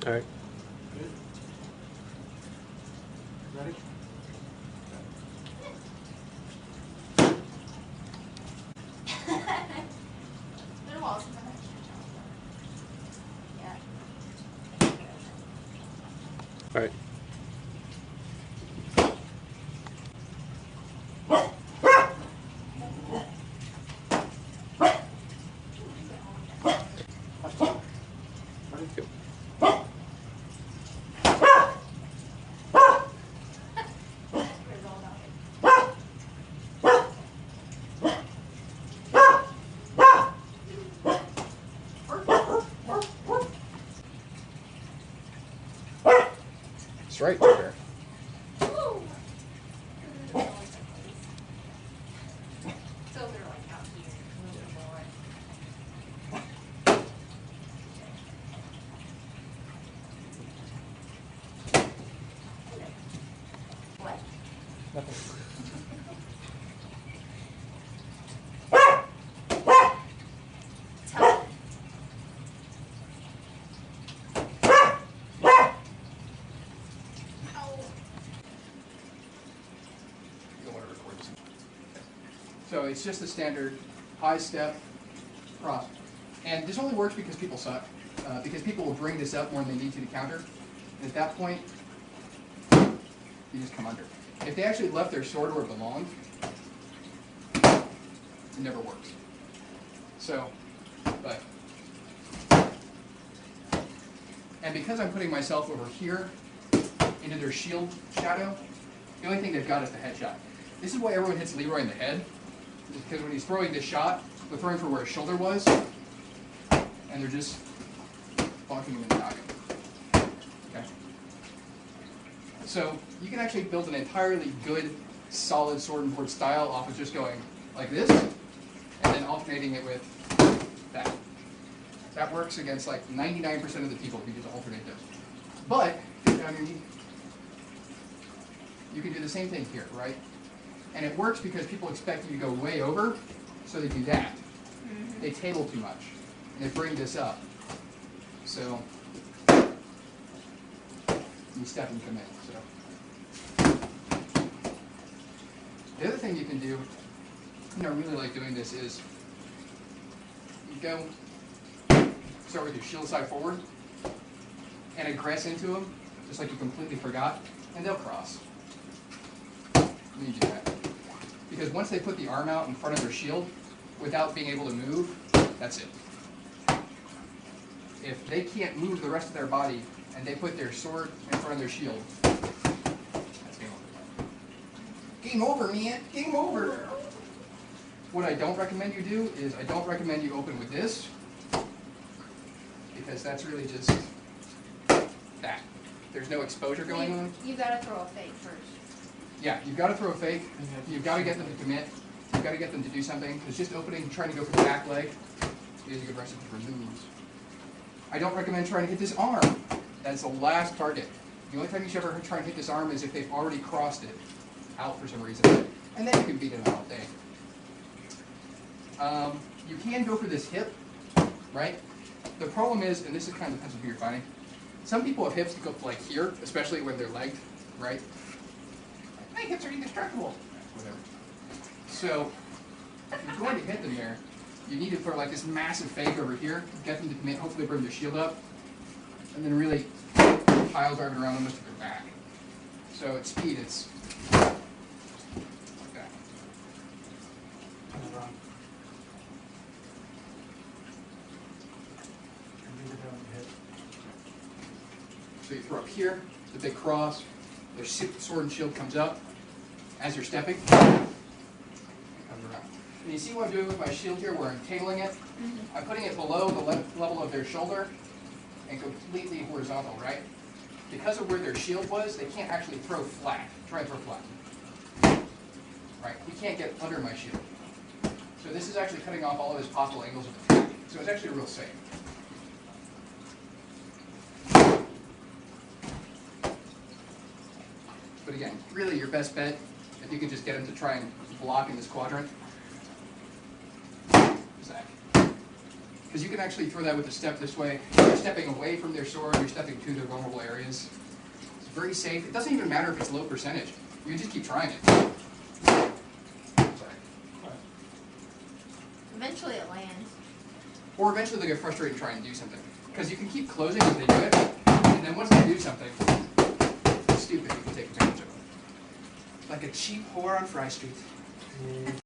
All right. Good. Ready? All right. That's right, Joker. So it's just the standard high step cross. And this only works because people suck. Because people will bring this up more than they need to counter. And at that point, you just come under. If they actually left their sword where it belonged, it never works. So, but. And because I'm putting myself over here into their shield shadow, the only thing they've got is the headshot. This is why everyone hits Leroy in the head. Because when he's throwing this shot, they're throwing for where his shoulder was, and they're just bonking him in the noggin. Okay? So you can actually build an entirely good, solid sword and board style off of just going like this, and then alternating it with that. That works against like 99% of the people who get to alternate those. But down underneath, you can do the same thing here, right? And it works because people expect you to go way over, so they do that. Mm-hmm. They table too much, and they bring this up. So you step and commit. So the other thing you can do, and I really like doing this, is you go start with your shield side forward and aggress into them, just like you completely forgot, and they'll cross. And you do that. Because once they put the arm out in front of their shield, without being able to move, that's it. If they can't move the rest of their body, and they put their sword in front of their shield, that's game over. Game over, man! Game over! What I don't recommend you do is, I don't recommend you open with this, because that's really just that. There's no exposure going on. You've got to throw a fake first. Yeah, you've got to throw a fake. You've got to get them to commit. You've got to get them to do something. Because just opening, trying to go for the back leg is a good recipe for lose. I don't recommend trying to hit this arm. That's the last target. The only time you should ever try and hit this arm is if they've already crossed it out for some reason. And then you can beat it all day. You can go for this hip, right? The problem is, and this is kind of depends on who you're fighting, some people have hips that go like here, especially when they're legged, right? My hips are indestructible. Whatever. So, if you're going to hit them there, you need to throw like this massive fake over here, get them to commit, hopefully bring their shield up, and then really pile driving around almost to their back. So at speed, it's like that. So you throw up here, the big cross, their sword and shield comes up as you're stepping. It comes around. And you see what I'm doing with my shield here, where I'm tabling it? Mm-hmm. I'm putting it below the level of their shoulder and completely horizontal, right? Because of where their shield was, they can't actually throw flat. Try and throw flat. Right? He can't get under my shield. So this is actually cutting off all of his possible angles of attack. So it's actually real safe. But again, really your best bet, if you can just get him to try and block in this quadrant, is that. Because you can actually throw that with a step this way. You're stepping away from their sword, you're stepping to their vulnerable areas. It's very safe. It doesn't even matter if it's low percentage. You can just keep trying it. Sorry. Eventually it lands. Or eventually they'll get frustrated and try and do something. Because you can keep closing as they do it, and then once they do something stupid, you can take advantage of it. Like a cheap whore on Fry Street.